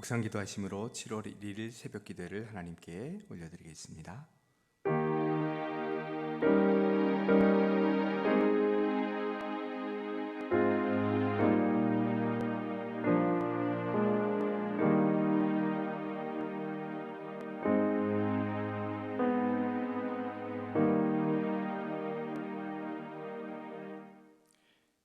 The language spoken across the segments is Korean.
묵상 기도하심으로 7월 1일 새벽 기도를 하나님께 올려드리겠습니다.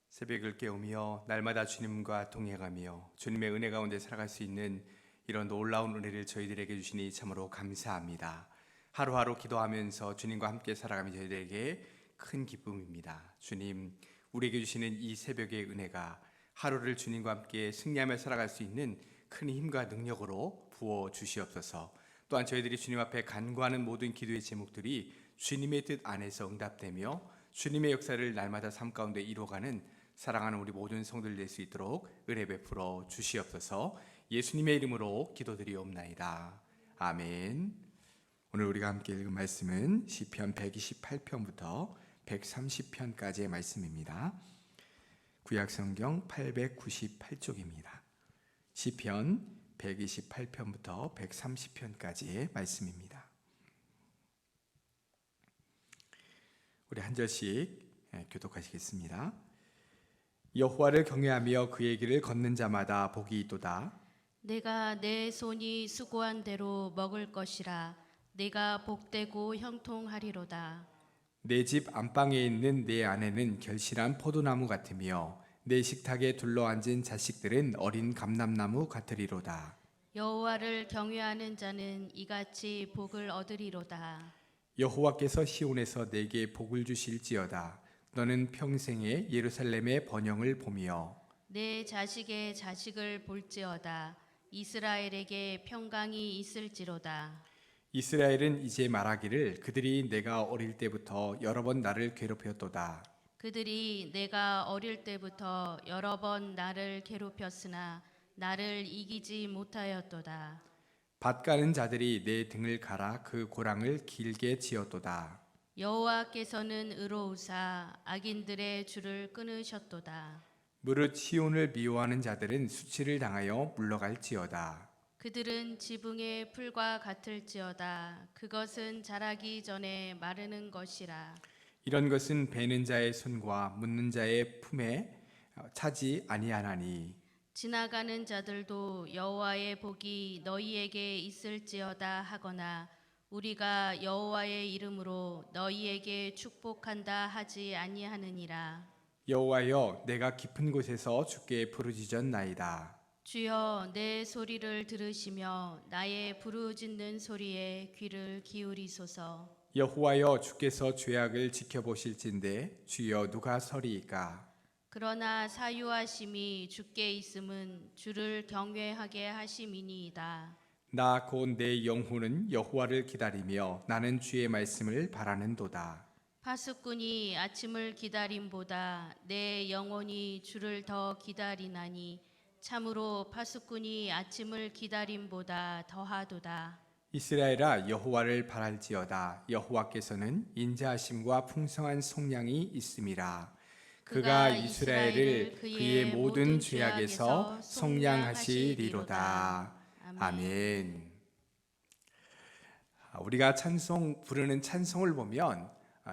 새벽을 깨우며 날마다 주님과 동행하며 주님의 은혜 가운데 살아갈 수 있는 이런 놀라운 은혜를 저희들에게 주시니 참으로 감사합니다. 하루하루 기도하면서 주님과 함께 살아가면 저희들에게 큰 기쁨입니다. 주님, 우리에게 주시는 이 새벽의 은혜가 하루를 주님과 함께 승리하며 살아갈 수 있는 큰 힘과 능력으로 부어 주시옵소서. 또한 저희들이 주님 앞에 간구하는 모든 기도의 제목들이 주님의 뜻 안에서 응답되며 주님의 역사를 날마다 삶 가운데 이루어가는 사랑하는 우리 모든 성도들 될 수 있도록 은혜 베풀어 주시옵소서. 예수님의 이름으로 기도드리옵나이다. 아멘. 오늘 우리가 함께 읽은 말씀은 시편 128편부터 130편까지의 말씀입니다. 구약성경 898쪽입니다. 시편 128편부터 130편까지의 말씀입니다. 우리 한 절씩 교독하시겠습니다. 여호와를 경외하며 그의 길을 걷는 자마다 복이 있도다. 내가 내 손이 수고한 대로 먹을 것이라. 내가 복되고 형통하리로다. 내 집 안방에 있는 내 아내는 결실한 포도나무 같으며 내 식탁에 둘러앉은 자식들은 어린 감람나무 같으리로다. 여호와를 경외하는 자는 이같이 복을 얻으리로다. 여호와께서 시온에서 내게 복을 주실지어다. 너는 평생에 예루살렘의 번영을 보며 내 자식의 자식을 볼지어다. 이스라엘에게 평강이 있을지로다. 이스라엘은 이제 말하기를 그들이 내가 어릴 때부터 여러 번 나를 괴롭혔도다. 그들이 내가 어릴 때부터 여러 번 나를 괴롭혔으나 나를 이기지 못하였도다. 밭 가는 자들이 내 등을 갈아 그 고랑을 길게 지었도다. 여호와께서는 의로우사 악인들의 줄을 끊으셨도다. 무릇 시온을 미워하는 자들은 수치를 당하여 물러갈지어다. 그들은 지붕의 풀과 같을지어다. 그것은 자라기 전에 마르는 것이라. 이런 것은 베는 자의 손과 묻는 자의 품에 차지 아니하나니 지나가는 자들도 여호와의 복이 너희에게 있을지어다 하거나 우리가 여호와의 이름으로 너희에게 축복한다 하지 아니하느니라. 여호와여, 내가 깊은 곳에서 주께 부르짖었나이다. 주여, 내 소리를 들으시며 나의 부르짖는 소리에 귀를 기울이소서. 여호와여, 주께서 죄악을 지켜보실진데 주여 누가 서리이까? 그러나 사유하심이 주께 있음은 주를 경외하게 하심이니이다. 나 곧 내 영혼은 여호와를 기다리며 나는 주의 말씀을 바라는도다. 파수꾼이 아침을 기다림보다 내 영혼이 주를 더 기다리나니 참으로 파수꾼이 아침을 기다림보다 더하도다. 이스라엘아, 여호와를 바랄지어다. 여호와께서는 인자하심과 풍성한 속량이 있음이라. 그가 이스라엘을 그의 모든 죄악에서 속량하시리로다. 아멘. 우리가 찬송 부르는 찬송을 보면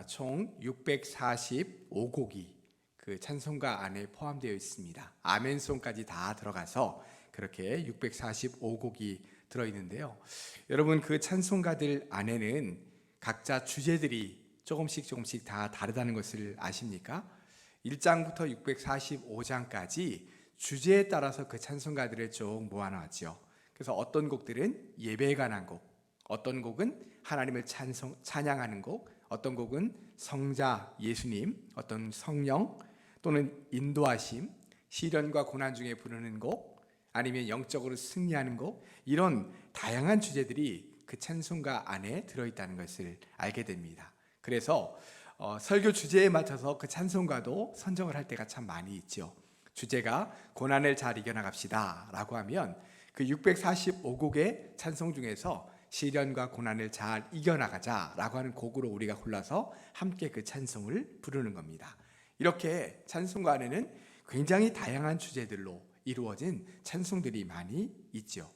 총 645곡이 그 찬송가 안에 포함되어 있습니다. 아멘송까지 다 들어가서 그렇게 645곡이 들어있는데요. 여러분, 그 찬송가들 안에는 각자 주제들이 조금씩 다 다르다는 것을 아십니까? 1장부터 645장까지 주제에 따라서 그 찬송가들을 쭉 모아놨죠. 그래서 어떤 곡들은 예배에 관한 곡, 어떤 곡은 하나님을 찬양하는 곡, 어떤 곡은 성자 예수님, 어떤 성령 또는 인도하심, 시련과 고난 중에 부르는 곡, 아니면 영적으로 승리하는 곡, 이런 다양한 주제들이 그 찬송가 안에 들어있다는 것을 알게 됩니다. 그래서 설교 주제에 맞춰서 그 찬송가도 선정을 할 때가 참 많이 있죠. 주제가 고난을 잘 이겨나갑시다 라고 하면 그 645곡의 찬송 중에서 시련과 고난을 잘 이겨나가자 라고 하는 곡으로 우리가 골라서 함께 그 찬송을 부르는 겁니다. 이렇게 찬송가 안에는 굉장히 다양한 주제들로 이루어진 찬송들이 많이 있죠.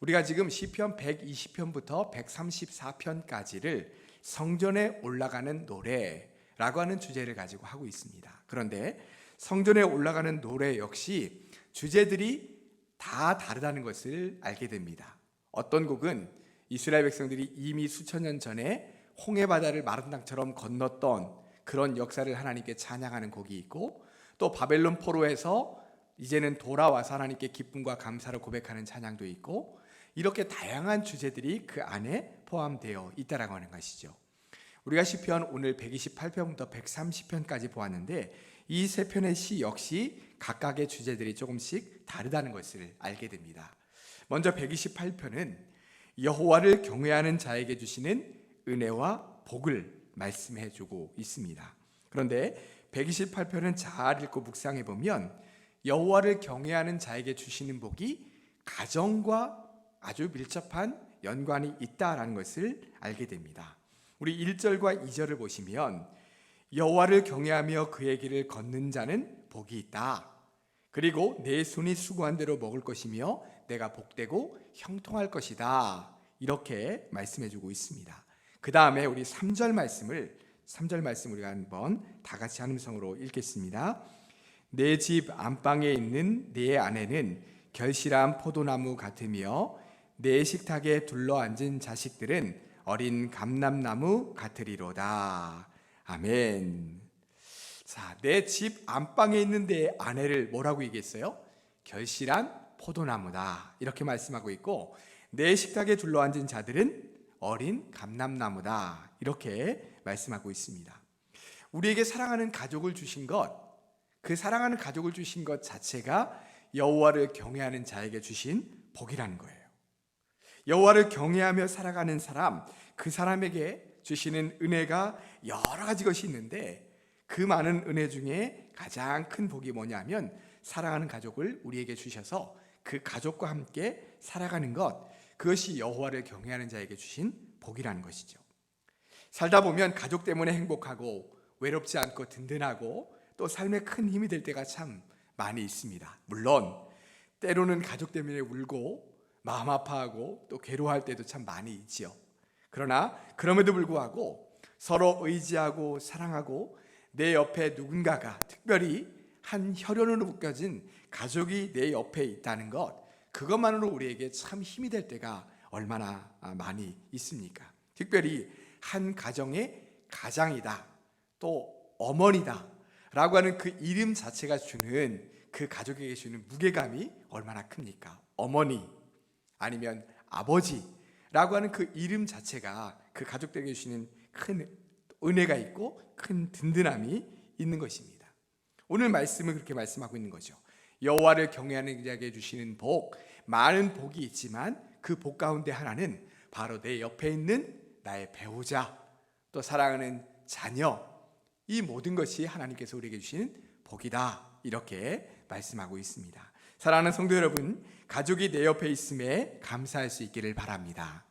우리가 지금 시편 120편부터 134편까지를 성전에 올라가는 노래라고 하는 주제를 가지고 하고 있습니다. 그런데 성전에 올라가는 노래 역시 주제들이 다 다르다는 것을 알게 됩니다. 어떤 곡은 이스라엘 백성들이 이미 수천 년 전에 홍해 바다를 마른 땅처럼 건넜던 그런 역사를 하나님께 찬양하는 곡이 있고, 또 바벨론 포로에서 이제는 돌아와서 하나님께 기쁨과 감사를 고백하는 찬양도 있고, 이렇게 다양한 주제들이 그 안에 포함되어 있다라고 하는 것이죠. 우리가 시편 오늘 128편부터 130편까지 보았는데 이 세 편의 시 역시 각각의 주제들이 조금씩 다르다는 것을 알게 됩니다. 먼저 128편은 여호와를 경외하는 자에게 주시는 은혜와 복을 말씀해 주고 있습니다. 그런데 128편은 잘 읽고 묵상해 보면 여호와를 경외하는 자에게 주시는 복이 가정과 아주 밀접한 연관이 있다라는 것을 알게 됩니다. 우리 1절과 2절을 보시면 여호와를 경외하며 그의 길을 걷는 자는 복이 있다. 그리고 내 손이 수고한 대로 먹을 것이며 내가 복되고 형통할 것이다. 이렇게 말씀해 주고 있습니다. 그 다음에 우리 3절 말씀 우리가 한번 다 같이 한 음성으로 읽겠습니다. 내 집 안방에 있는 내 아내는 결실한 포도나무 같으며 내 식탁에 둘러앉은 자식들은 어린 감람나무 같으리로다. 아멘. 자, 내 집 안방에 있는 내 아내를 뭐라고 얘기했어요? 결실한 포도나무다. 이렇게 말씀하고 있고, 내 식탁에 둘러앉은 자들은 어린 감람나무다. 이렇게 말씀하고 있습니다. 우리에게 사랑하는 가족을 주신 것, 그 사랑하는 가족을 주신 것 자체가 여호와를 경외하는 자에게 주신 복이라는 거예요. 여호와를 경외하며 살아가는 사람, 그 사람에게 주시는 은혜가 여러 가지 것이 있는데 그 많은 은혜 중에 가장 큰 복이 뭐냐면 사랑하는 가족을 우리에게 주셔서 그 가족과 함께 살아가는 것, 그것이 여호와를 경외하는 자에게 주신 복이라는 것이죠. 살다 보면 가족 때문에 행복하고 외롭지 않고 든든하고 또 삶에 큰 힘이 될 때가 참 많이 있습니다. 물론 때로는 가족 때문에 울고 마음 아파하고 또 괴로워할 때도 참 많이 있지요. 그러나 그럼에도 불구하고 서로 의지하고 사랑하고 내 옆에 누군가가, 특별히 한 혈연으로 묶여진 가족이 내 옆에 있다는 것, 그것만으로 우리에게 참 힘이 될 때가 얼마나 많이 있습니까? 특별히 한 가정의 가장이다, 또 어머니다 라고 하는 그 이름 자체가 주는, 그 가족에게 주는 무게감이 얼마나 큽니까? 어머니 아니면 아버지라고 하는 그 이름 자체가 그 가족들에게 주시는 큰 은혜가 있고 큰 든든함이 있는 것입니다. 오늘 말씀은 그렇게 말씀하고 있는 거죠. 여호와를 경외하는 자에게 주시는 복, 많은 복이 있지만 그 복 가운데 하나는 바로 내 옆에 있는 나의 배우자, 또 사랑하는 자녀, 이 모든 것이 하나님께서 우리에게 주시는 복이다. 이렇게 말씀하고 있습니다. 사랑하는 성도 여러분, 가족이 내 옆에 있음에 감사할 수 있기를 바랍니다.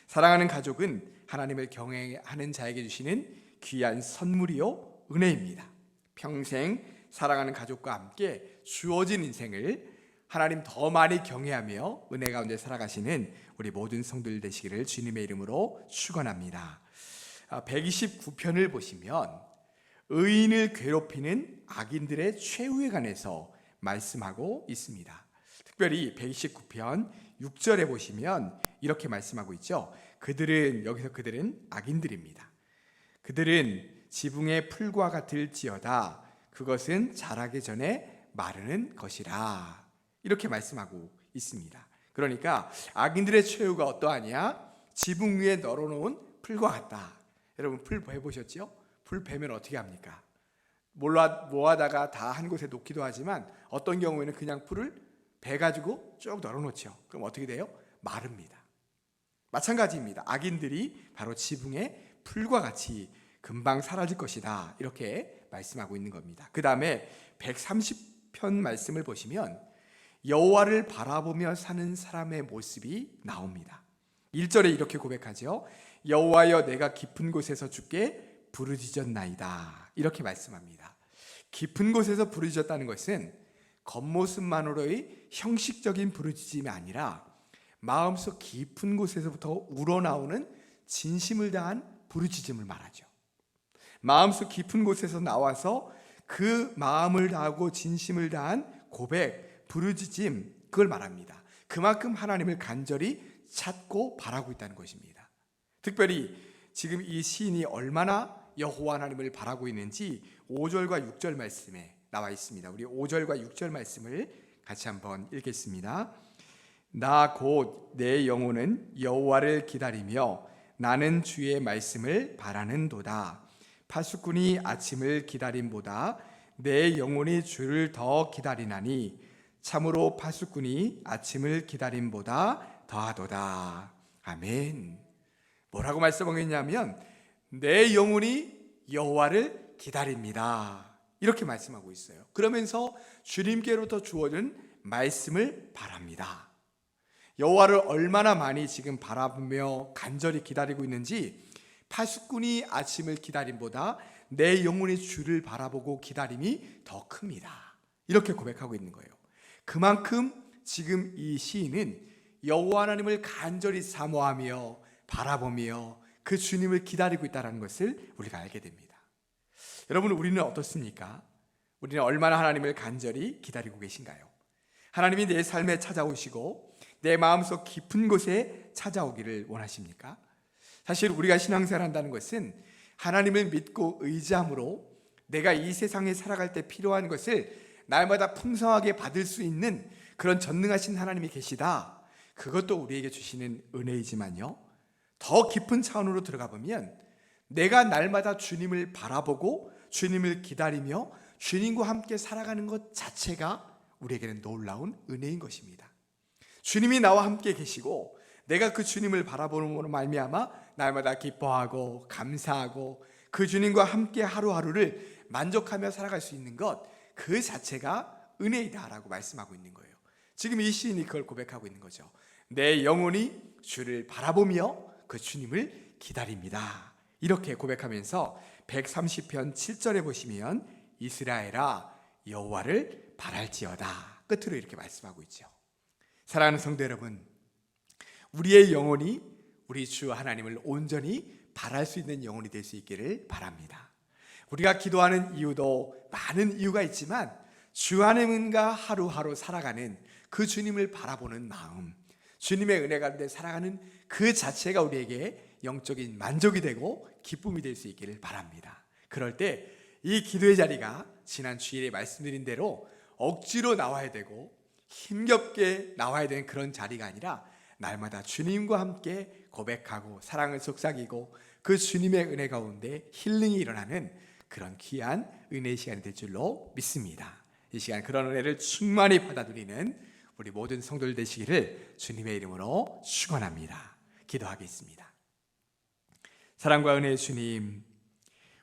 사랑하는 가족은 하나님을 경외하는 자에게 주시는 귀한 선물이요 은혜입니다. 평생 사랑하는 가족과 함께 주어진 인생을 하나님 더 많이 경외하며 은혜 가운데 살아가시는 우리 모든 성도들 되시기를 주님의 이름으로 축원합니다. 129편을 보시면 의인을 괴롭히는 악인들의 최후에 관해서 말씀하고 있습니다. 특별히 129편 6절에 보시면 이렇게 말씀하고 있죠. 그들은 악인들입니다. 그들은 지붕의 풀과 같을지어다 그것은 자라기 전에 마르는 것이라. 이렇게 말씀하고 있습니다. 그러니까 악인들의 최후가 어떠하냐? 지붕 위에 널어놓은 풀과 같다. 여러분 풀 해보셨죠? 풀 베면 어떻게 합니까? 모아다가 다 한 곳에 놓기도 하지만 어떤 경우에는 그냥 풀을 베가지고 쭉 널어놓죠. 그럼 어떻게 돼요? 마릅니다. 마찬가지입니다. 악인들이 바로 지붕의 풀과 같이 금방 사라질 것이다. 이렇게 말씀하고 있는 겁니다. 그 다음에 130편 말씀을 보시면 여호와를 바라보며 사는 사람의 모습이 나옵니다. 1절에 이렇게 고백하죠. 여호와여 내가 깊은 곳에서 주께 부르짖었나이다. 이렇게 말씀합니다. 깊은 곳에서 부르짖었다는 것은 겉모습만으로의 형식적인 부르짖음이 아니라 마음속 깊은 곳에서부터 우러나오는 진심을 다한 부르짖음을 말하죠. 마음속 깊은 곳에서 나와서 그 마음을 다하고 진심을 다한 고백, 부르짖음, 그걸 말합니다. 그만큼 하나님을 간절히 찾고 바라고 있다는 것입니다. 특별히 지금 이 시인이 얼마나 여호와 하나님을 바라고 있는지 5절과 6절 말씀에 나와 있습니다. 우리 5절과 6절 말씀을 같이 한번 읽겠습니다. 나 곧 내 영혼은 여호와를 기다리며 나는 주의 말씀을 바라는도다. 파수꾼이 아침을 기다림보다 내 영혼이 주를 더 기다리나니 참으로 파수꾼이 아침을 기다림보다 더하도다. 아멘. 뭐라고 말씀하고 있냐면 내 영혼이 여호와를 기다립니다. 이렇게 말씀하고 있어요. 그러면서 주님께로부터 주어진 말씀을 바랍니다. 여호와를 얼마나 많이 지금 바라보며 간절히 기다리고 있는지, 파수꾼이 아침을 기다림보다 내 영혼이 주를 바라보고 기다림이 더 큽니다. 이렇게 고백하고 있는 거예요. 그만큼 지금 이 시인은 여호와 하나님을 간절히 사모하며 바라보며 그 주님을 기다리고 있다는 것을 우리가 알게 됩니다. 여러분, 우리는 어떻습니까? 우리는 얼마나 하나님을 간절히 기다리고 계신가요? 하나님이 내 삶에 찾아오시고 내 마음속 깊은 곳에 찾아오기를 원하십니까? 사실 우리가 신앙생활 한다는 것은 하나님을 믿고 의지함으로 내가 이 세상에 살아갈 때 필요한 것을 날마다 풍성하게 받을 수 있는 그런 전능하신 하나님이 계시다. 그것도 우리에게 주시는 은혜이지만요, 더 깊은 차원으로 들어가 보면 내가 날마다 주님을 바라보고 주님을 기다리며 주님과 함께 살아가는 것 자체가 우리에게는 놀라운 은혜인 것입니다. 주님이 나와 함께 계시고 내가 그 주님을 바라보는 말미암아 날마다 기뻐하고 감사하고 그 주님과 함께 하루하루를 만족하며 살아갈 수 있는 것, 그 자체가 은혜이다라고 말씀하고 있는 거예요. 지금 이 시인이 그걸 고백하고 있는 거죠. 내 영혼이 주를 바라보며 그 주님을 기다립니다. 이렇게 고백하면서 130편 7절에 보시면 이스라엘아 여호와를 바랄지어다, 끝으로 이렇게 말씀하고 있죠. 사랑하는 성도 여러분, 우리의 영혼이 우리 주 하나님을 온전히 바랄 수 있는 영혼이 될 수 있기를 바랍니다. 우리가 기도하는 이유도 많은 이유가 있지만 주 하나님과 하루하루 살아가는 그 주님을 바라보는 마음, 주님의 은혜 가운데 살아가는 그 자체가 우리에게 영적인 만족이 되고 기쁨이 될 수 있기를 바랍니다. 그럴 때 이 기도의 자리가 지난 주일에 말씀드린 대로 억지로 나와야 되고 힘겹게 나와야 되는 그런 자리가 아니라 날마다 주님과 함께 고백하고 사랑을 속삭이고 그 주님의 은혜 가운데 힐링이 일어나는 그런 귀한 은혜의 시간이 될 줄로 믿습니다. 이 시간 그런 은혜를 충만히 받아들이는 우리 모든 성도들 되시기를 주님의 이름으로 축원합니다. 기도하겠습니다. 사랑과 은혜의 주님,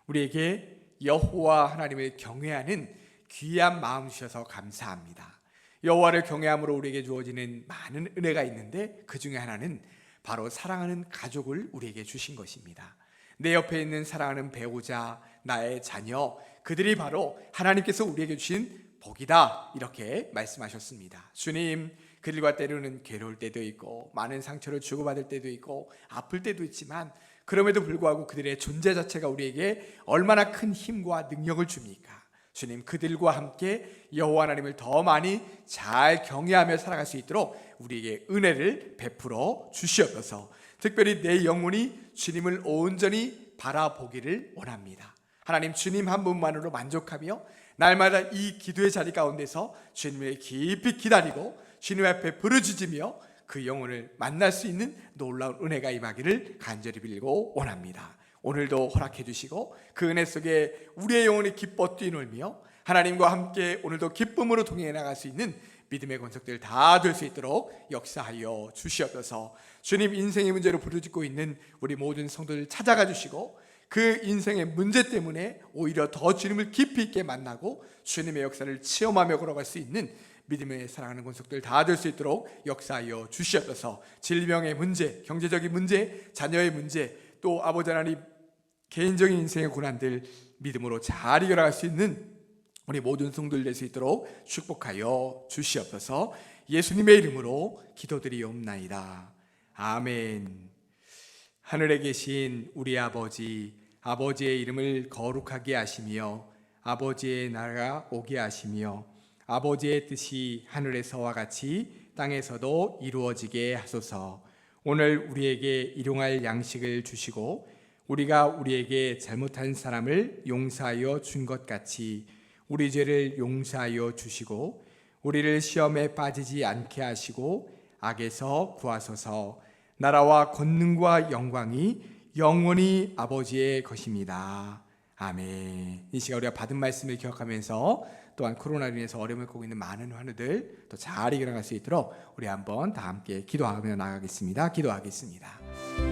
우리에게 여호와 하나님을 경외하는 귀한 마음 주셔서 감사합니다. 여호와를 경외함으로 우리에게 주어지는 많은 은혜가 있는데 그 중에 하나는 바로 사랑하는 가족을 우리에게 주신 것입니다. 내 옆에 있는 사랑하는 배우자, 나의 자녀, 그들이 바로 하나님께서 우리에게 주신 복이다, 이렇게 말씀하셨습니다. 주님, 그들과 때로는 괴로울 때도 있고 많은 상처를 주고받을 때도 있고 아플 때도 있지만 그럼에도 불구하고 그들의 존재 자체가 우리에게 얼마나 큰 힘과 능력을 줍니까? 주님, 그들과 함께 여호와 하나님을 더 많이 잘 경외하며 살아갈 수 있도록 우리에게 은혜를 베풀어 주시옵소서. 특별히 내 영혼이 주님을 온전히 바라보기를 원합니다. 하나님, 주님 한 분만으로 만족하며 날마다 이 기도의 자리 가운데서 주님을 깊이 기다리고 주님 앞에 부르짖으며 그 영혼을 만날 수 있는 놀라운 은혜가 임하기를 간절히 빌고 원합니다. 오늘도 허락해 주시고 그 은혜 속에 우리의 영혼이 기뻐 뛰놀며 하나님과 함께 오늘도 기쁨으로 동행해 나갈 수 있는 믿음의 권속들 다 될 수 있도록 역사하여 주시옵소서. 주님, 인생의 문제로 부르짖고 있는 우리 모든 성도들 찾아가 주시고 그 인생의 문제 때문에 오히려 더 주님을 깊이 있게 만나고 주님의 역사를 체험하며 걸어갈 수 있는 믿음의 사랑하는 권속들 다 될 수 있도록 역사하여 주시옵소서. 질병의 문제, 경제적인 문제, 자녀의 문제, 또 아버지 하나님 개인적인 인생의 고난들 믿음으로 잘 이겨나갈 수 있는 우리 모든 성도들 될 수 있도록 축복하여 주시옵소서. 예수님의 이름으로 기도드리옵나이다. 아멘. 하늘에 계신 우리 아버지, 아버지의 이름을 거룩하게 하시며 아버지의 나라가 오게 하시며 아버지의 뜻이 하늘에서와 같이 땅에서도 이루어지게 하소서. 오늘 우리에게 일용할 양식을 주시고 우리가 우리에게 잘못한 사람을 용서하여 준 것 같이 우리 죄를 용서하여 주시고 우리를 시험에 빠지지 않게 하시고 악에서 구하소서. 나라와 권능과 영광이 영원히 아버지의 것입니다. 아멘. 이 시간 우리가 받은 말씀을 기억하면서 또한 코로나로 인해서 어려움을 겪고 있는 많은 환우들 또 잘 이겨나갈 수 있도록 우리 한번 다 함께 기도하며 나가겠습니다. 기도하겠습니다.